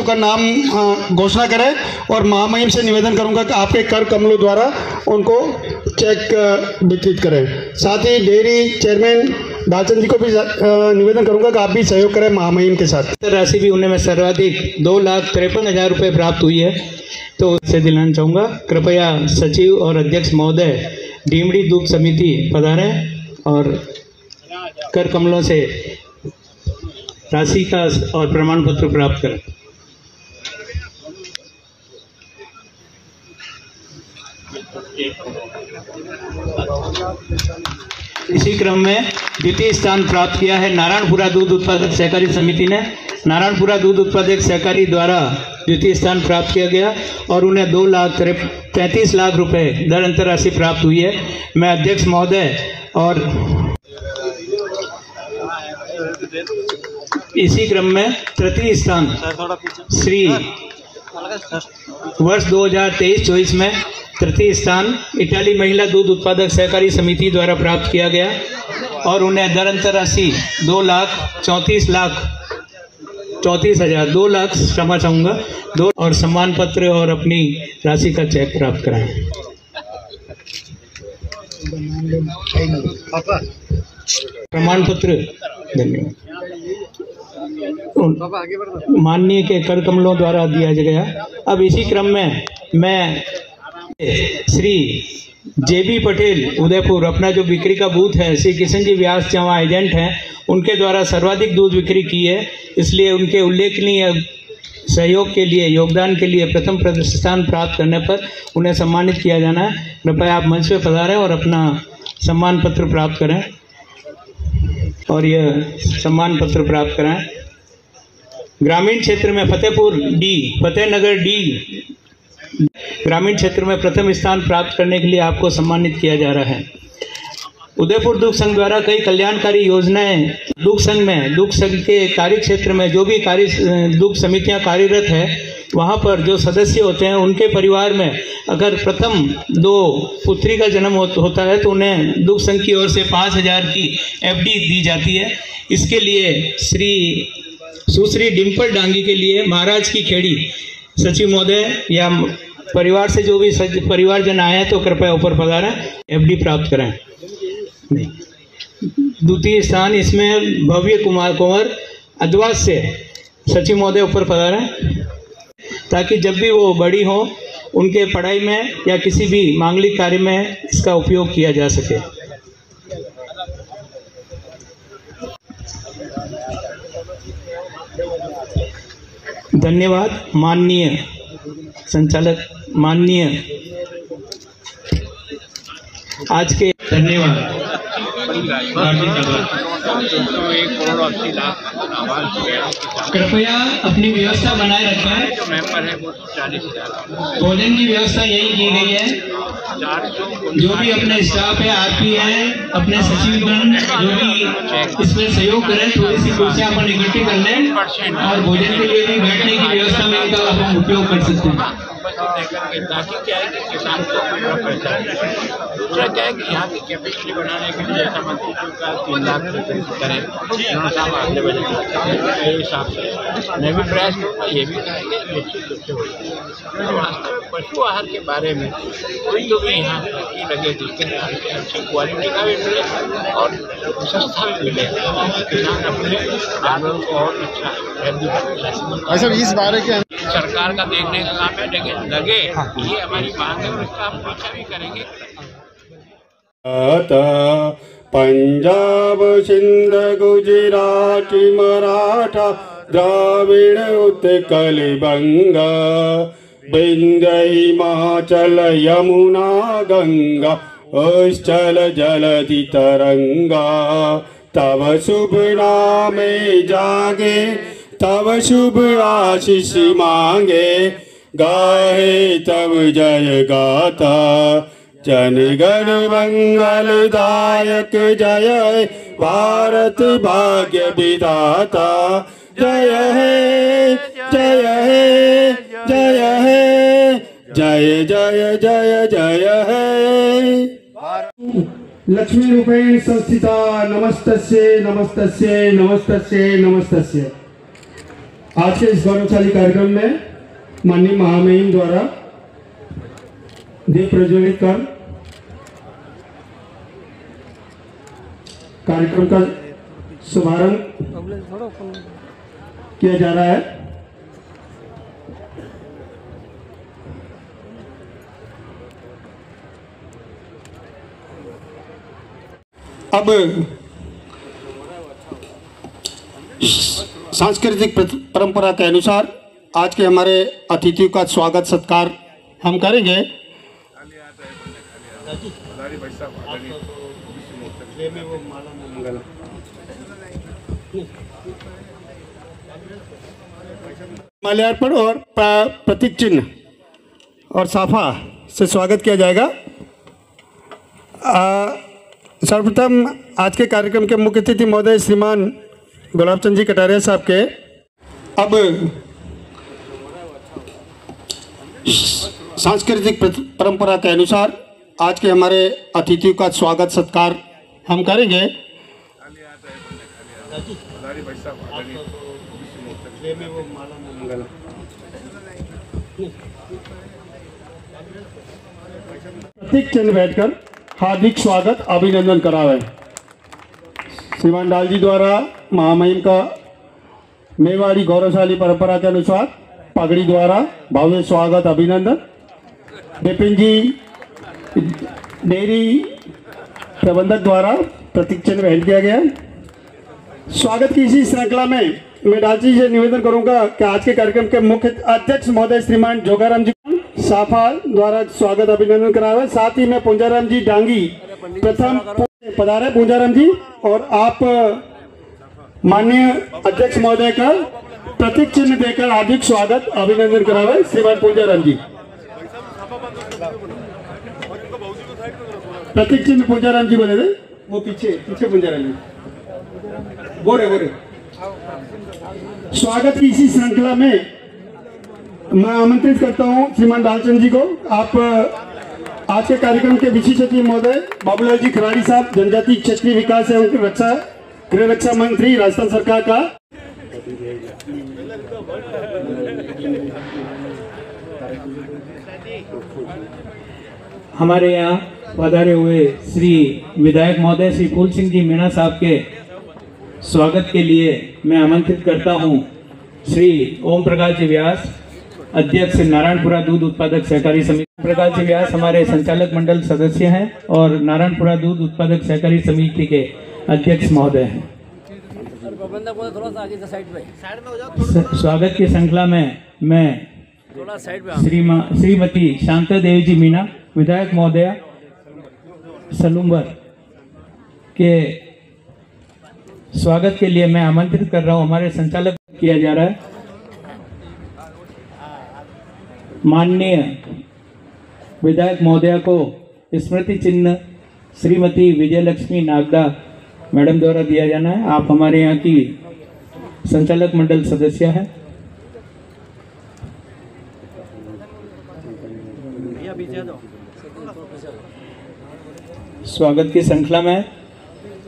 का नाम घोषणा करें और महामहिम से निवेदन करूंगा कि आपके कर कमलों द्वारा उनको चेक वितरित करें। साथ ही डेयरी चेयरमैन दालचंद जी को भी निवेदन करूंगा कि आप भी सहयोग करें महामहिम के साथ। राशि भी उन्हें में सर्वाधिक 2,53,000 रुपये प्राप्त हुई है, तो उससे दिलाना चाहूँगा। कृपया सचिव और अध्यक्ष महोदय डीमड़ी दूध समिति पधारें और कर कमलों से राशि का और प्रमाण पत्र प्राप्त करें। इसी क्रम में द्वितीय स्थान प्राप्त किया है नारायणपुरा दूध उत्पादक सहकारी समिति ने। नारायणपुरा दूध उत्पादक सहकारी द्वारा द्वितीय स्थान प्राप्त किया गया और उन्हें 2,33,00,000 रुपए दर अंतरराशि प्राप्त हुई है। मैं अध्यक्ष महोदय और इसी क्रम में तृतीय स्थान श्री वर्ष 2023-24 में तृतीय स्थान इटाली महिला दूध उत्पादक सहकारी समिति द्वारा प्राप्त किया गया और उन्हें दर अंतरराशि 2,34,00,000 2 लाख क्षमा चाहूँगा 2 और सम्मान पत्र और अपनी राशि का चेक प्राप्त कराएं। प्रमाण पत्र धन्यवाद माननीय के कर कमलों द्वारा दिया गया। अब इसी क्रम में मैं श्री जेबी पटेल उदयपुर अपना जो बिक्री का बूथ है, श्री किशन जी व्यास जहाँ एजेंट हैं, उनके द्वारा सर्वाधिक दूध बिक्री की है, इसलिए उनके उल्लेखनीय सहयोग के लिए योगदान के लिए प्रथम स्थान प्राप्त करने पर उन्हें सम्मानित किया जाना है। कृपया आप मंच पर पधारें और अपना सम्मान पत्र प्राप्त करें और यह सम्मान पत्र प्राप्त कराएं। ग्रामीण क्षेत्र में फतेहनगर डी ग्रामीण क्षेत्र में प्रथम स्थान प्राप्त करने के लिए आपको सम्मानित किया जा रहा है। उदयपुर दुग्ध संघ द्वारा कई कल्याणकारी योजनाएं दुग्ध संघ के कार्य क्षेत्र में जो भी दुग्ध समितियां कार्यरत है, वहां पर जो सदस्य होते हैं उनके परिवार में अगर प्रथम 2 पुत्री का जन्म होता है तो उन्हें दुग्ध संघ की ओर से 5,000 की FD दी जाती है। इसके लिए सुश्री डिम्पल डांगी के लिए महाराज की खेड़ी सचिव महोदय या परिवार से जो भी परिवारजन आए हैं तो कृपया ऊपर पधारें, FD प्राप्त करें। द्वितीय स्थान इसमें भव्य कुमार अद्वास से सचिव महोदय ऊपर पधारें, ताकि जब भी वो बड़ी हो उनके पढ़ाई में या किसी भी मांगलिक कार्य में इसका उपयोग किया जा सके। धन्यवाद माननीय संचालक, माननीय आज के धन्यवाद। कृपया अपनी व्यवस्था बनाए रखें। जो मेंबर है वो 40,000। भोजन की व्यवस्था यही की गई है। जो भी अपने स्टाफ है, आरपी है, अपने सचिवगण जो भी इसमें सहयोग करें, थोड़ी सी कुर्सियां अपन इकट्ठी कर लें और भोजन के लिए भी बैठने की व्यवस्था में इनका हम उपयोग कर सकते हैं। ताकि क्या है कि किसान को पैसा दूसरा क्या है कि यहाँ की कैपेसिटी बढ़ाने के लिए जैसा मंत्री का 3 लाख करें साहब आगे बढ़े हिसाब से मैं भी प्रयास करूँगा, ये भी करेंगे निश्चित रूप से हो जाएगा। वास्तव में पशु आहार के बारे में कोई तो भी यहाँ की लगे जिसके अच्छी क्वालिटी का भी मिले और सस्ता भी मिले, किसान अपने जानवरों को और अच्छा हेल्दी। इस बारे के सरकार का देखने का काम है, लेकिन लगे ये हमारी मांग है, उसका हम अच्छा भी करेंगे। पंजाब सिंध गुजरात मराठा द्राविड़ उत्कल बंगा विंध्य हिमाचल यमुना गंगा उच्चल जलधि तरंगा तव शुभ नामे जागे तव शुभ आशीष मांगे गाहे तव जय गाथा जनगण मंगलदायक जय भारत भाग्य विधाता जय है जय है जय है जय जय जय जय है। लक्ष्मी रूपेण संस्थिता नमस्तस्ये नमस्तस्ये नमस्तस्ये नमस्तस्ये। आज के इस गौरवशाली कार्यक्रम में माननीय महामहिम द्वारा दीप प्रज्वलित कर कार्यक्रम का शुभारंभ किया जा रहा है। अब सांस्कृतिक परंपरा के अनुसार आज के हमारे अतिथियों का स्वागत सत्कार हम करेंगे। माल्यार्पण और प्रतीक चिन्ह और साफा से स्वागत किया जाएगा। सर्वप्रथम आज के कार्यक्रम के मुख्य अतिथि महोदय श्रीमान गुलाब चंद जी कटारिया साहब के अब सांस्कृतिक परंपरा के अनुसार आज के हमारे अतिथियों का स्वागत सत्कार हम करेंगे। प्रतीक चिन्ह बैठकर हार्दिक स्वागत अभिनंदन करावे। श्रीमान डाल जी द्वारा महामहिम का मेवाड़ी गौरवशाली परंपरा के अनुसार पगड़ी द्वारा भव्य स्वागत अभिनंदन। विपिन जी डेयरी प्रबंधक द्वारा प्रतीक चिन्ह भेंट किया गया। स्वागत की इसी श्रृंखला में मैं डाल जी से निवेदन करूंगा कि आज के कार्यक्रम के मुख्य अध्यक्ष महोदय श्रीमान जोगाराम जी साफा द्वारा स्वागत अभिनंदन करावे। साथ ही में पूंजाराम जी डांगी प्रथम पधारे। पूंजाराम जी और आप माननीय अध्यक्ष महोदय का प्रतीक चिन्ह देकर हार्दिक स्वागत अभिनंदन करावे। श्रीमान पूंजाराम जी प्रतीक चिन्ह पूंजाराम जी बोले थे, वो पीछे पूंजाराम जी बोरे। स्वागत की इसी श्रृंखला में मैं आमंत्रित करता हूं श्रीमान लालचंद जी को। आप आज के कार्यक्रम के विशिष्ट अतिथि महोदय बाबूलाल जी खराड़ी साहब, जनजाति क्षेत्रीय विकास एवं गृह रक्षा मंत्री राजस्थान सरकार का। हमारे यहाँ पधारे हुए श्री विधायक महोदय श्री फूल सिंह जी मीणा साहब के स्वागत के लिए मैं आमंत्रित करता हूँ श्री ओम प्रकाश जी व्यास, अध्यक्ष नारायणपुरा दूध उत्पादक सहकारी समिति। प्रकाश जी व्यास हमारे संचालक मंडल सदस्य हैं और नारायणपुरा दूध उत्पादक सहकारी समिति के अध्यक्ष महोदय हैं। स्वागत की श्रृंखला में मैं श्रीमती शांता देवी जी मीणा विधायक महोदया सलूम्बर के स्वागत के लिए मैं आमंत्रित कर रहा हूं। हमारे संचालक किया जा रहा है माननीय विधायक महोदया को स्मृति चिन्ह श्रीमती विजयलक्ष्मी नागदा मैडम द्वारा दिया जाना है। आप हमारे यहाँ की संचालक मंडल सदस्य हैं। स्वागत की श्रृंखला में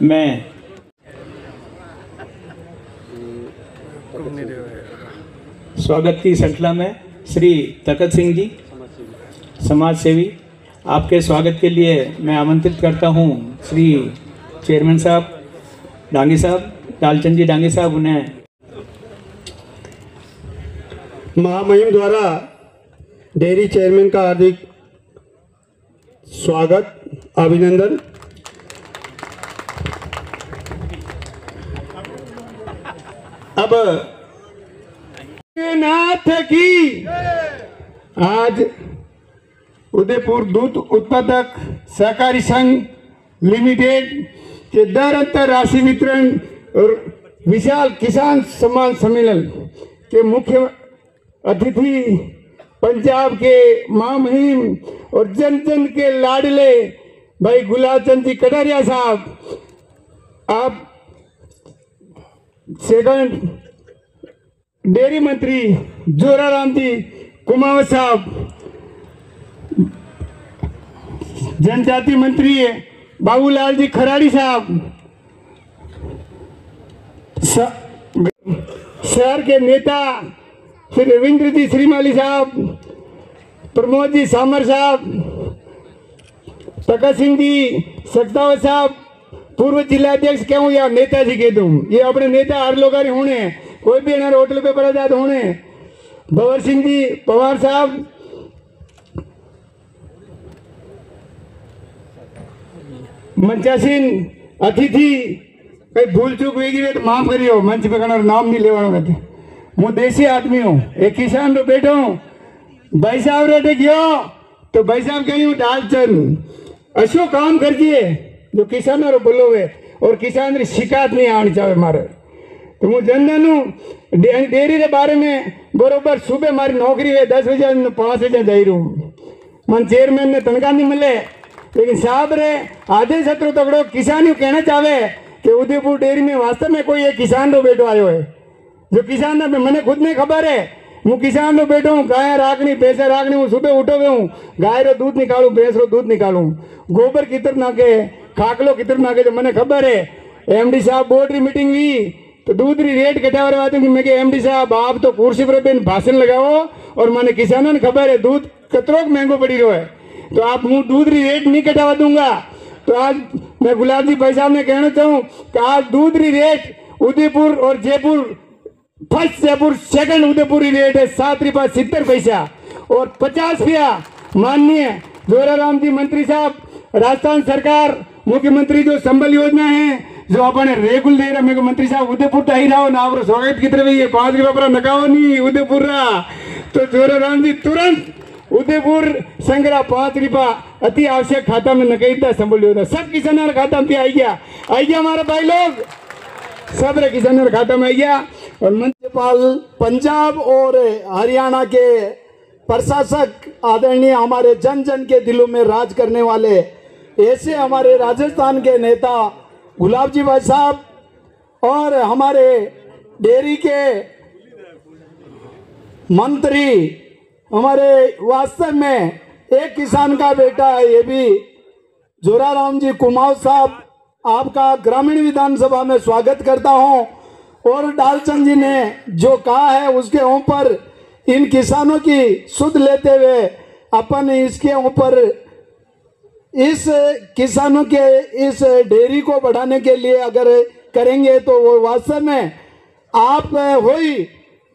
मैं श्री तखत सिंह जी समाज सेवी, आपके स्वागत के लिए मैं आमंत्रित करता हूं श्री चेयरमैन साहब डांगी साहब, लालचंद जी डांगी साहब। उन्हें महामहिम द्वारा डेयरी चेयरमैन का हार्दिक स्वागत अभिनंदन। अब नाथ की आज उदयपुर दूध उत्पादक सहकारी संघ लिमिटेड के दर अंतर्राष्ट्रीय वितरण और विशाल किसान सम्मान सम्मेलन के मुख्य अतिथि पंजाब के महामहिम और जन जन के लाडले भाई गुलाब चंद जी कटारिया साहब, आप सेकंड डेयरी मंत्री जोराराम जी कुमावत साहब, जनजाति मंत्री बाबूलाल जी खराड़ी साहब, शहर के नेता श्री रविंद्र जी श्रीमाली साहब, प्रमोद जी सामर साहब, तका सिंह जी सख्तावत साहब, पूर्व जिलाध्यक्ष कहूँ या नेताजी कह दूँ, ये अपने नेता हर लोग होने, कोई भी अनार होटल पे पराजात होने, भंवर सिंह जी पवार साहब, मंचासीन अतिथि, कई भूल चूक हुई तो माफ करियो, मंच पे कना नाम नहीं लेवानो कहते, मैं देसी आदमी हूँ, एक किसान रो बेटो हूँ, भाई साहब रेटे गयो तो भाई साहब कहीं डालचंद अशो काम करिए जो किसान रो बोलो वे और किसान री शिकायत नहीं आनी चाहिए मारे। तो मैं जनधन हूँ डेयरी के बारे में बरोबर सुबह मारी नौकरी है 10 बजे 5 बजे जा रही हूँ, मन चेयरमैन ने तनख्वाह नहीं मिले, लेकिन साहब रे आधे सत्रो तगड़ो किसान यू कहना चाहे कि उदयपुर डेयरी में वास्तव में कोई एक किसान रो बेटो आयो है, जो किसान मैंने खुद ने खबर है, હું કિસાનનો બેટો હું, ગાય રાખણી ભેંસે રાખણી, હું સુબह उठो गए हूँ, गाय रो दूध निकालूं, भैंस रो दूध निकालूं, गोबर कितर नाके, खाकलो कितर नाके, जो मैंने खबर है। एमडी साहब बोर्ड री मीटिंग हुई तो दूध री रेट घटावा बात है, मैं एमडी साहब आप तो कुर्सी पर बेन भाषण लगाओ और मैंने किसानों ने खबर है दूध कतरों महंगो पड़ी रहो है, तो आप मुँह दूध री रेट नहीं घटावा दूंगा। तो आज मैं गुलाब जी भाई साहब ने कहना चाहूँ कि आज दूध री रेट उदयपुर और Jaipur, first Jaipur second Udaipur rate है 7 रुपया 70 पैसा और 50 रुपया माननीय जोराराम जी मंत्री साहब, राजस्थान सरकार मुख्यमंत्री जो संबल योजना है जो अपने रेगुल दे रहा, मेरे मंत्री साहब उदयपुर तो ही रहो ना, आप स्वागत की तरफ ये 5 रुपया पर नकाओ नहीं उदयपुर रहा, तो जोराराम जी तुरंत उदयपुर संग्रह 5 रुपया अति आवश्यक खाता में नकईदा संबल योजना सब किसानों के खाता में आई गया हमारे भाई लोग, सब रे किसानों के खाता में आई गया। और राज्यपाल पंजाब और हरियाणा के प्रशासक आदरणीय हमारे जन जन के दिलों में राज करने वाले ऐसे हमारे राजस्थान के नेता गुलाब जी भाई साहब और हमारे डेयरी के मंत्री, हमारे वास्तव में एक किसान का बेटा है, ये भी जोराराम जी कुमाऊं साहब, आपका ग्रामीण विधानसभा में स्वागत करता हूं। और डालचंद जी ने जो कहा है उसके ऊपर इन किसानों की सुध लेते हुए अपन इसके ऊपर इस किसानों के इस डेयरी को बढ़ाने के लिए अगर करेंगे तो वो वास्तव में आप हो ही,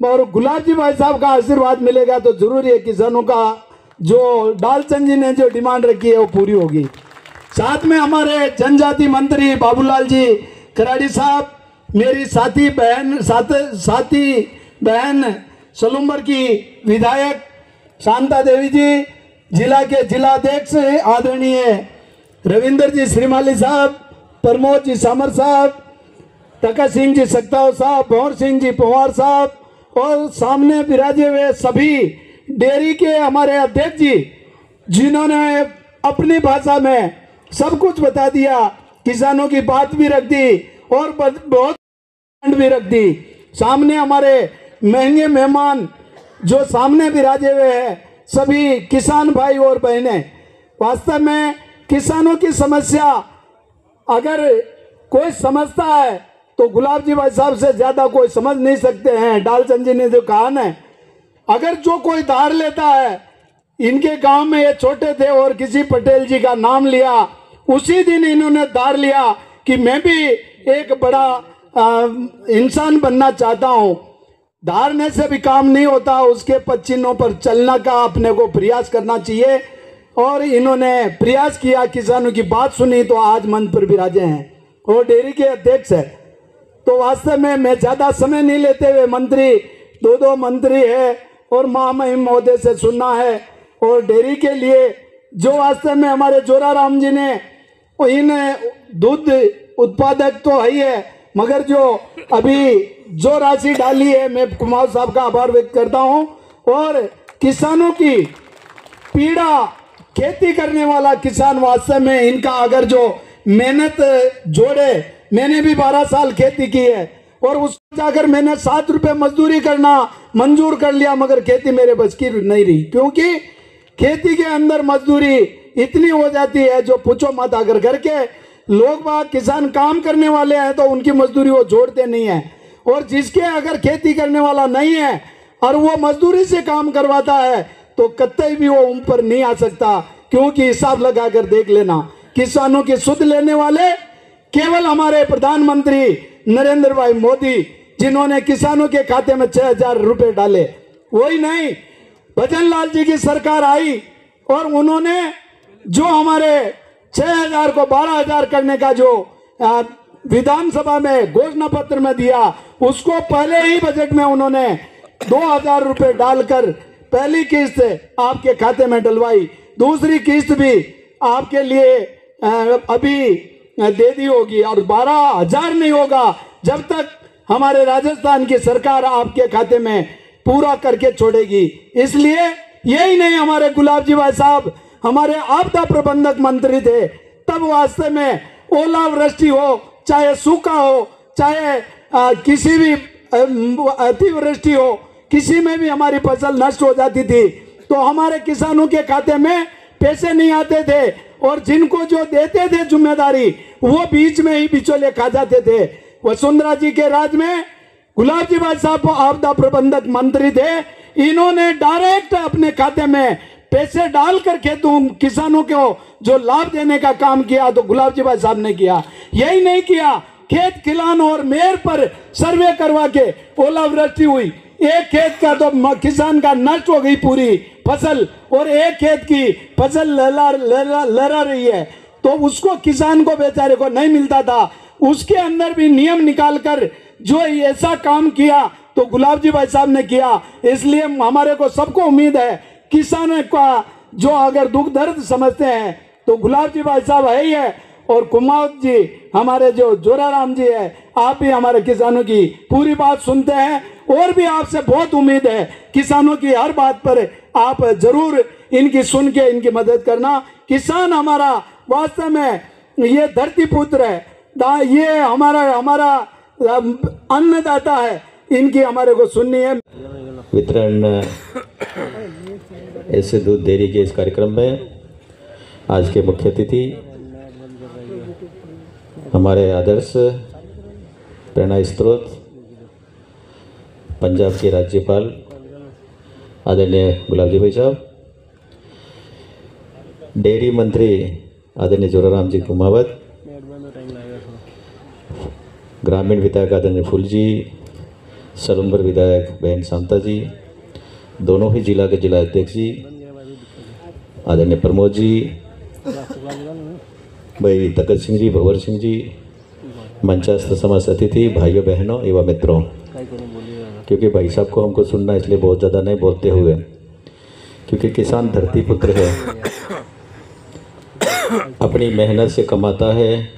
और गुलाब जी भाई साहब का आशीर्वाद मिलेगा तो जरूर ये किसानों का जो डालचंद जी ने जो डिमांड रखी है वो पूरी होगी। साथ में हमारे जनजाति मंत्री बाबूलाल जी खराड़ी साहब, मेरी साथी बहन सलूम्बर की विधायक शांता देवी जी, जिला के जिलाध्यक्ष आदरणीय रविंद्र जी श्रीमाली साहब, प्रमोद जी सामर साहब, तका सिंह जी सख्ताव साहब, भंवर सिंह जी पवार साहब और सामने विराजे हुए सभी डेयरी के हमारे अध्यक्ष जी, जिन्होंने अपनी भाषा में सब कुछ बता दिया, किसानों की बात भी रख दी और बहुत भी रख दी। सामने हमारे महंगे मेहमान जो सामने विराजे हुए हैं, सभी किसान भाई और बहनें, वास्तव में किसानों की समस्या अगर कोई समझता है तो गुलाब जी भाई साहब से ज्यादा कोई समझ नहीं सकते हैं। डालचंद जी ने जो कहा ना, अगर जो कोई धार लेता है, इनके गांव में ये छोटे थे और किसी पटेल जी का नाम लिया, उसी दिन इन्होंने धार लिया कि मैं भी एक बड़ा इंसान बनना चाहता हूं। धारने से भी काम नहीं होता, उसके पच्चीनों पर चलना का अपने को प्रयास करना चाहिए और इन्होंने प्रयास किया, किसानों की बात सुनी तो आज मंच पर विराजे हैं और डेयरी के अध्यक्ष है। तो वास्तव में मैं ज्यादा समय नहीं लेते हुए, मंत्री दो मंत्री है और महामहिम महोदय से सुनना है और डेयरी के लिए जो वास्तव में हमारे जोराराम जी ने इन दूध उत्पादक तो है ही है, मगर जो अभी जो राशि डाली है, मैं कुमार साहब का आभार व्यक्त करता हूं। और किसानों की पीड़ा, खेती करने वाला किसान वास्तव में इनका अगर जो मेहनत जोड़े, मैंने भी 12 साल खेती की है और उसको जाकर मैंने 7 रुपये मजदूरी करना मंजूर कर लिया, मगर खेती मेरे बस की नहीं रही, क्योंकि खेती के अंदर मजदूरी इतनी हो जाती है जो पूछो मत। अगर घर के लोग बाग किसान काम करने वाले हैं तो उनकी मजदूरी वो जोड़ते नहीं है और जिसके अगर खेती करने वाला नहीं है और वो मजदूरी से काम करवाता है तो कतई भी वो ऊपर नहीं आ सकता, क्योंकि हिसाब लगा कर देख लेना, किसानों की सुध लेने वाले केवल हमारे प्रधानमंत्री नरेंद्र भाई मोदी, जिन्होंने किसानों के खाते में 6,000 रुपए डाले, वही नहीं, भजन लाल जी की सरकार आई और उन्होंने जो हमारे 6,000 को 12,000 करने का जो विधानसभा में घोषणा पत्र में दिया, उसको पहले ही बजट में उन्होंने 2,000 रुपए डालकर पहली किस्त आपके खाते में डलवाई, दूसरी किस्त भी आपके लिए अभी दे दी होगी, और 12,000 नहीं होगा जब तक हमारे राजस्थान की सरकार आपके खाते में पूरा करके छोड़ेगी। इसलिए यही नहीं, हमारे गुलाब जी भाई साहब हमारे आपदा प्रबंधक मंत्री थे, तब वास्ते में ओलावृष्टि हो, चाहे सूखा हो, चाहे किसी भी अतिवृष्टि हो, किसी में भी हमारी फसल नष्ट हो जाती थी तो हमारे किसानों के खाते में पैसे नहीं आते थे, और जिनको जो देते थे जिम्मेदारी वो बीच में ही बिचौले खा जाते थे। वसुंधरा जी के राज में गुलाब जी भाई साहब आपदा प्रबंधक मंत्री थे, इन्होंने डायरेक्ट अपने खाते में पैसे डालकर किसानों को जो लाभ देने का काम किया तो गुलाब जी भाई साहब ने किया। यही नहीं किया, खेत खिलान और मेयर पर सर्वे करवा के ओलावृष्टि हुई, एक खेत का तो किसान का नष्ट हो गई पूरी फसल, और एक खेत की फसल लहरा रही है तो उसको किसान को बेचारे को नहीं मिलता था। उसके अंदर भी नियम निकालकर जो ऐसा काम किया तो गुलाब जी भाई साहब ने किया। इसलिए हमारे को सबको उम्मीद है किसान का जो अगर दुख दर्द समझते हैं तो गुलाब जी भाई साहब है ही है, और कुमावत जी हमारे जो जोराराम जी है, आप भी हमारे किसानों की पूरी बात सुनते हैं, और भी आपसे बहुत उम्मीद है किसानों की हर बात पर आप जरूर इनकी सुन के इनकी मदद करना। किसान हमारा वास्तव में ये धरती पुत्र है, ये हमारा अन्नदाता है, इनकी हमारे को सुननी है। वितरण ऐसे दूध डेयरी के इस कार्यक्रम में आज के मुख्य अतिथि हमारे आदर्श प्रेरणा स्रोत पंजाब के राज्यपाल आदरणीय गुलाब जी भाई साहब, डेयरी मंत्री आदरणीय जोराराम जी कुमावत, ग्रामीण विधायक आदरणीय फूल जी, सलूनपुर विधायक बहन शांता जी, दोनों ही जिला के जिला अध्यक्ष जी आदरणीय प्रमोद जी, भाई तकत सिंह जी, भंवर सिंह जी, मंचास्थ समाज अतिथि, भाइयों बहनों एवं मित्रों, क्योंकि भाई साहब को हमको सुनना इसलिए बहुत ज़्यादा नहीं बोलते हुए, क्योंकि किसान धरती पुत्र है, अपनी मेहनत से कमाता है,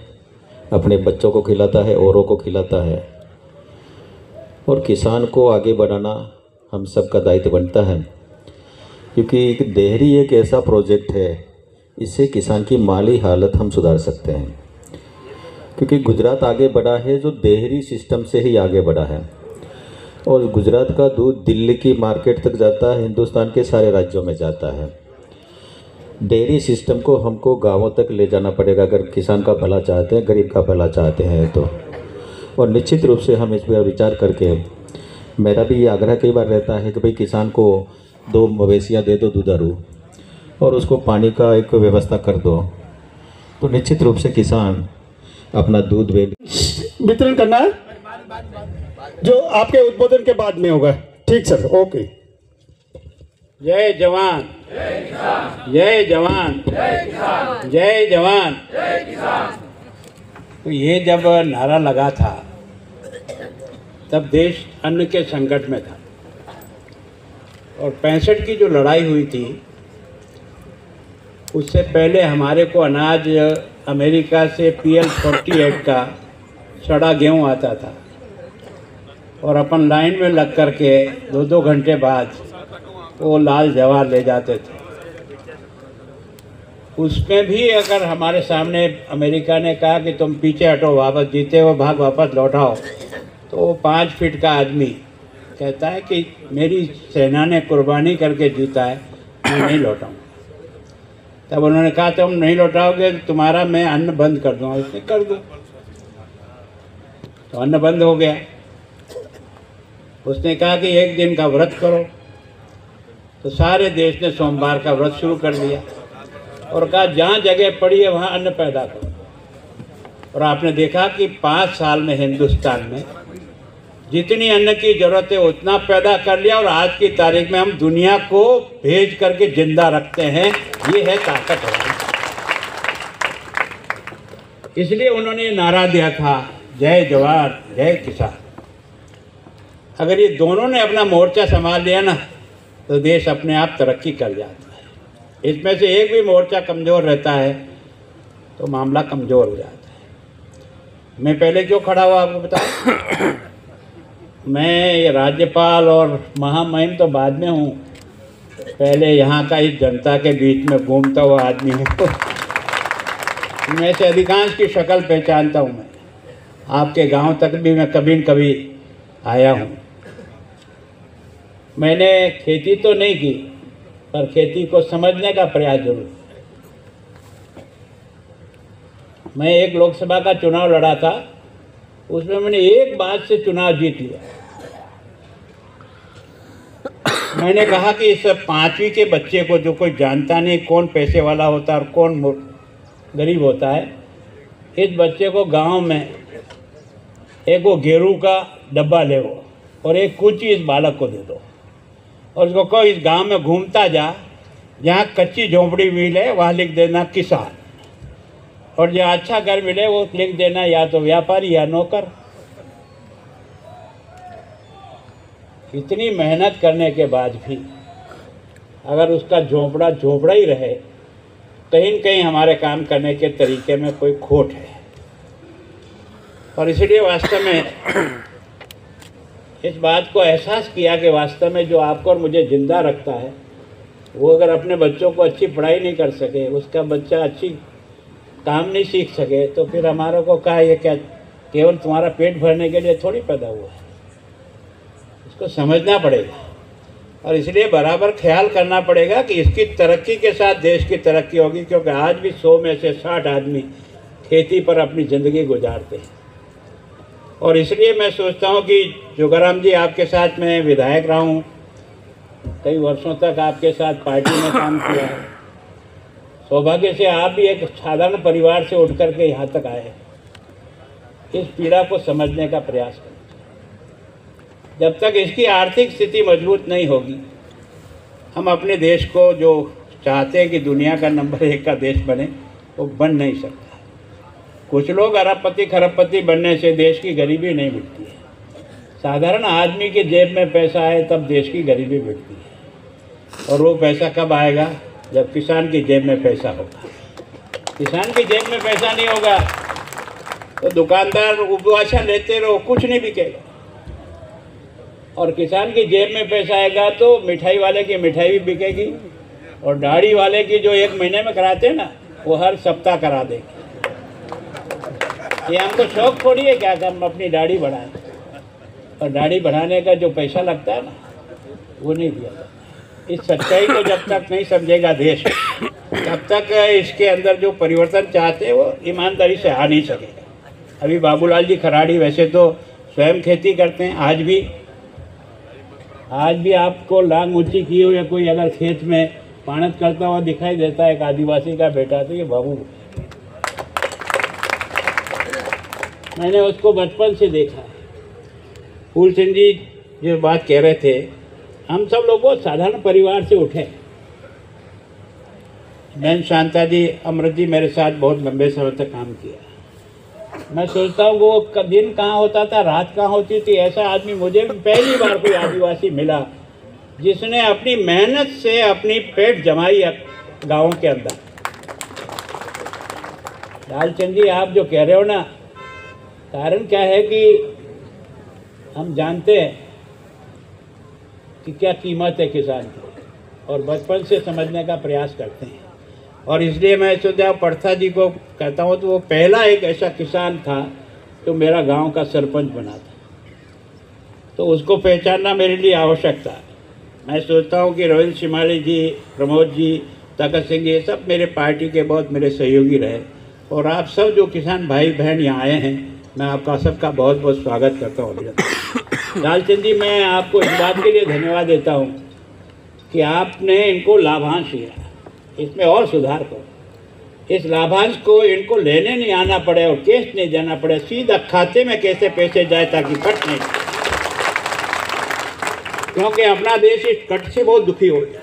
अपने बच्चों को खिलाता है, औरों को खिलाता है, और किसान को आगे बढ़ाना हम सबका दायित्व बनता है। क्योंकि डेयरी एक ऐसा प्रोजेक्ट है, इससे किसान की माली हालत हम सुधार सकते हैं। क्योंकि गुजरात आगे बढ़ा है जो डेयरी सिस्टम से ही आगे बढ़ा है, और गुजरात का दूध दिल्ली की मार्केट तक जाता है, हिंदुस्तान के सारे राज्यों में जाता है। डेयरी सिस्टम को हमको गांवों तक ले जाना पड़ेगा अगर किसान का भला चाहते हैं, गरीब का भला चाहते हैं तो। और निश्चित रूप से हम इस पर विचार करके, मेरा भी ये आग्रह कई बार रहता है कि भाई किसान को 2 मवेशियाँ दे दो दुधारू, और उसको पानी का एक व्यवस्था कर दो, तो निश्चित रूप से किसान अपना दूध वितरण करना है जो आपके उद्बोधन के बाद में होगा। ठीक सर, ओके। जय जवान, जय जवान, जय जवान। तो ये जब नारा लगा था तब देश अन्न के संकट में था, और 65 की जो लड़ाई हुई थी उससे पहले हमारे को अनाज अमेरिका से PL-48 का सड़ा गेहूँ आता था, और अपन लाइन में लग कर के 2-2 घंटे बाद वो लाल जवार ले जाते थे। उसमें भी अगर हमारे सामने अमेरिका ने कहा कि तुम पीछे हटो, वापस जीते हो भाग वापस लौटाओ, तो वो 5 फीट का आदमी कहता है कि मेरी सेना ने कुर्बानी करके जीता है, मैं नहीं लौटाऊँ। तब उन्होंने कहा तुम नहीं लौटाओगे तो तुम्हारा मैं अन्न बंद कर दूँगा। उसने कर दो, तो अन्न बंद हो गया। उसने कहा कि एक दिन का व्रत करो, तो सारे देश ने सोमवार का व्रत शुरू कर दिया और कहा जहाँ जगह पड़ी है वहाँ अन्न पैदा करो। और आपने देखा कि 5 साल में हिंदुस्तान में जितनी अन्न की ज़रूरत है उतना पैदा कर लिया और आज की तारीख में हम दुनिया को भेज करके जिंदा रखते हैं। ये है ताकत हमारी। इसलिए उन्होंने नारा दिया था, जय जवान जय किसान। अगर ये दोनों ने अपना मोर्चा संभाल लिया ना तो देश अपने आप तरक्की कर जाता है। इसमें से एक भी मोर्चा कमज़ोर रहता है तो मामला कमज़ोर हो जाता है। मैं पहले क्यों खड़ा हुआ आपको बताऊं? मैं राज्यपाल और महामहिम तो बाद में हूँ, पहले यहाँ का इस जनता के बीच में घूमता हुआ आदमी हूँ। मैं से अधिकांश की शक्ल पहचानता हूँ। मैं आपके गांव तक भी मैं कभी न कभी आया हूँ। मैंने खेती तो नहीं की पर खेती को समझने का प्रयास जरूर। मैं एक लोकसभा का चुनाव लड़ा था, उसमें मैंने एक बात से चुनाव जीत लिया। मैंने कहा कि इस 5वीं के बच्चे को जो कोई जानता नहीं कौन पैसे वाला होता है और कौन गरीब होता है, इस बच्चे को गांव में एक वो गेरू का डब्बा ले वो और एक कुची इस बालक को दे दो और उसको कहो इस गांव में घूमता जा, जहाँ कच्ची झोंपड़ी मिले वहाँ लिख देना किसान, और जो अच्छा घर मिले वो लिख देना या तो व्यापारी या नौकर। इतनी मेहनत करने के बाद भी अगर उसका झोंपड़ा ही रहे, कहीं न कहीं हमारे काम करने के तरीके में कोई खोट है। और इसलिए वास्तव में इस बात को एहसास किया कि वास्तव में जो आपको और मुझे जिंदा रखता है, वो अगर अपने बच्चों को अच्छी पढ़ाई नहीं कर सके, उसका बच्चा अच्छी काम नहीं सीख सके, तो फिर हमारे को कहा ये क्या केवल तुम्हारा पेट भरने के लिए थोड़ी पैदा हुआ है। इसको समझना पड़ेगा और इसलिए बराबर ख्याल करना पड़ेगा कि इसकी तरक्की के साथ देश की तरक्की होगी, क्योंकि आज भी 100 में से 60 आदमी खेती पर अपनी ज़िंदगी गुजारते हैं। और इसलिए मैं सोचता हूँ कि जोगाराम जी, आपके साथ मैं विधायक रहा हूँ, कई वर्षों तक आपके साथ पार्टी में काम किया है। सौभाग्य से आप भी एक साधारण परिवार से उठ करके यहाँ तक आए। इस पीड़ा को समझने का प्रयास करें। जब तक इसकी आर्थिक स्थिति मजबूत नहीं होगी, हम अपने देश को जो चाहते हैं कि दुनिया का नंबर 1 का देश बने, वो बन नहीं सकता। कुछ लोग अरबपति खरबपति बनने से देश की गरीबी नहीं मिटती है। साधारण आदमी के जेब में पैसा आए तब देश की गरीबी मिटती है। और वो पैसा कब आएगा? जब किसान की जेब में पैसा होगा। किसान की जेब में पैसा नहीं होगा तो दुकानदार उपवासा लेते रहो, कुछ नहीं बिकेगा। और किसान की जेब में पैसा आएगा तो मिठाई वाले की मिठाई भी बिकेगी, और दाढ़ी वाले की जो 1 महीने में कराते हैं ना, वो हर सप्ताह करा देंगे। ये हमको शौक थोड़ी है क्या कि हम अपनी दाढ़ी बढ़ाएं, और दाढ़ी बढ़ाने का जो पैसा लगता है ना, वो नहीं दिया जाता। इस सच्चाई को जब तक नहीं समझेगा देश, तब तक इसके अंदर जो परिवर्तन चाहते हैं वो ईमानदारी से आ नहीं सकेगा। अभी बाबूलाल जी खराड़ी वैसे तो स्वयं खेती करते हैं, आज भी आपको लांग ऊंची की हुई कोई अगर खेत में पानत करता हुआ दिखाई देता है एक आदिवासी का बेटा, तो ये बाबू, मैंने उसको बचपन से देखा है। फूल सिंह जी जो बात कह रहे थे, हम सब लोग बहुत साधारण परिवार से उठे। बहन शांता जी, अमृत जी मेरे साथ बहुत लंबे समय तक काम किया। मैं सोचता हूँ वो दिन कहाँ होता था, रात कहाँ होती थी। ऐसा आदमी मुझे पहली बार कोई आदिवासी मिला जिसने अपनी मेहनत से अपनी पेट जमाई गाँव के अंदर। लालचंद जी, आप जो कह रहे हो ना, कारण क्या है कि हम जानते हैं कि क्या कीमत है किसान की, और बचपन से समझने का प्रयास करते हैं। और इसलिए मैं सुखदेव पड़था जी को कहता हूँ, तो वो पहला एक ऐसा किसान था जो मेरा गांव का सरपंच बना था, तो उसको पहचानना मेरे लिए आवश्यक था। मैं सोचता हूँ कि रविंद्र शिमाली जी, प्रमोद जी, तखत सिंह जी, ये सब मेरे पार्टी के बहुत मेरे सहयोगी रहे। और आप सब जो किसान भाई बहन यहाँ आए हैं, मैं आपका सबका बहुत बहुत स्वागत करता हूँ। लालचंद जी, मैं आपको इस बात के लिए धन्यवाद देता हूँ कि आपने इनको लाभांश दिया, इसमें और सुधार करो। इस लाभांश को इनको लेने नहीं आना पड़े और कैश नहीं जाना पड़े, सीधा खाते में कैसे पैसे जाए ताकि कट नहीं, क्योंकि अपना देश इस कट से बहुत दुखी हो गया।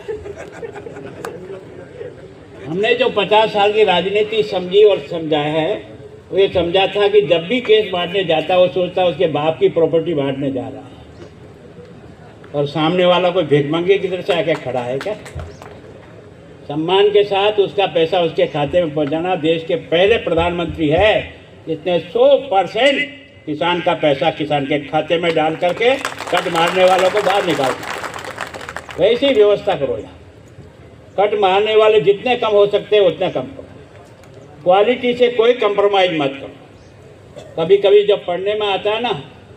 हमने जो 50 साल की राजनीति समझी और समझा है, वो ये समझा था कि जब भी केस बांटने जाता वो सोचता उसके बाप की प्रॉपर्टी बांटने जा रहा है और सामने वाला कोई भिखमंगे की तरह से आके खड़ा है क्या। सम्मान के साथ उसका पैसा उसके खाते में पहुंचाना। देश के पहले प्रधानमंत्री है जिसने 100% किसान का पैसा किसान के खाते में डाल करके कट मारने वालों को बाहर निकाल दिया। वैसी व्यवस्था करो यार, कट मारने वाले जितने कम हो सकते हैं उतने कम करो, क्वालिटी से कोई कंप्रोमाइज मत करो। कभी कभी जब पढ़ने में आता है ना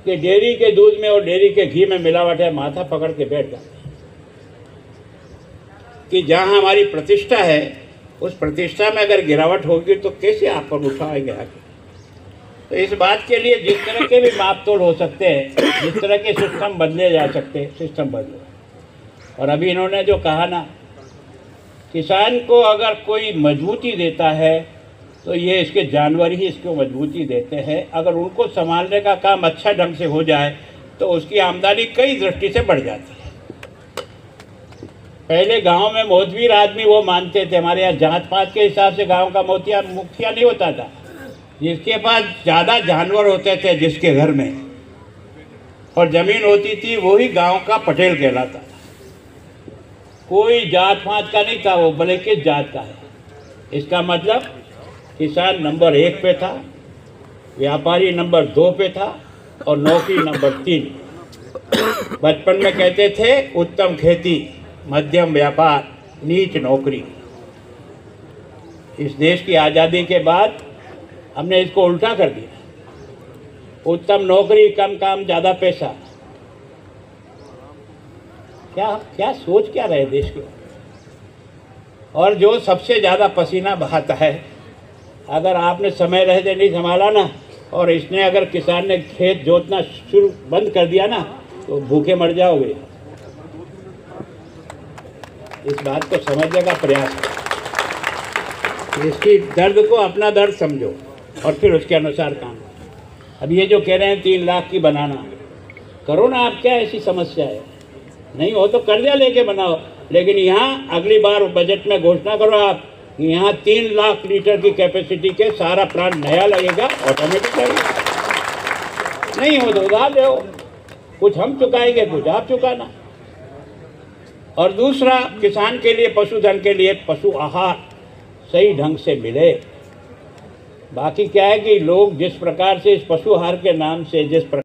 कि डेयरी के दूध में और डेयरी के घी में मिलावट है, माथा पकड़ के बैठ जाता है कि जहाँ हमारी प्रतिष्ठा है उस प्रतिष्ठा में अगर गिरावट होगी तो कैसे आप पर उठाएंगे आगे। तो इस बात के लिए जिस तरह के भी माप तोल हो सकते हैं, जिस तरह के सिस्टम बदले जा सकते हैं, सिस्टम बदले। और अभी इन्होंने जो कहा ना, किसान को अगर कोई मजबूती देता है तो ये इसके जानवर ही इसको मजबूती देते हैं। अगर उनको संभालने का काम अच्छा ढंग से हो जाए तो उसकी आमदनी कई दृष्टि से बढ़ जाती है। पहले गांव में मोतवीर आदमी वो मानते थे, हमारे यहाँ जात पात के हिसाब से गांव का मुखिया नहीं होता था। जिसके पास ज़्यादा जानवर होते थे जिसके घर में और ज़मीन होती थी वही गांव का पटेल कहलाता था। कोई जात पात का नहीं था, वो भले किस जात का है। इसका मतलब किसान नंबर 1 पे था, व्यापारी नंबर 2 पे था और नौकरी नंबर 3। बचपन में कहते थे उत्तम खेती, मध्यम व्यापार, नीच नौकरी। इस देश की आज़ादी के बाद हमने इसको उल्टा कर दिया, उत्तम नौकरी, कम काम, ज़्यादा पैसा। क्या सोच क्या रहे देश के। और जो सबसे ज़्यादा पसीना बहाता है, अगर आपने समय रहते नहीं संभाला ना और इसने अगर किसान ने खेत जोतना शुरू बंद कर दिया ना तो भूखे मर जाओगे। इस बात को समझने का प्रयास करो, इसकी दर्द को अपना दर्द समझो और फिर उसके अनुसार काम। अब ये जो कह रहे हैं 3 लाख की बनाना, करो ना आप, क्या ऐसी समस्या है। नहीं हो तो कर्जा लेके बनाओ, लेकिन यहाँ अगली बार बजट में घोषणा करो आप, यहाँ 3 लाख लीटर की कैपेसिटी के सारा प्लांट नया लगेगा, ऑटोमेटिक लगेगा। नहीं हो तो उधार दो, कुछ हम चुकाएंगे कुछ आप चुकाना। और दूसरा, किसान के लिए, पशुधन के लिए पशु आहार सही ढंग से मिले। बाकी क्या है कि लोग जिस प्रकार से इस पशु आहार के नाम से जिस प्रकार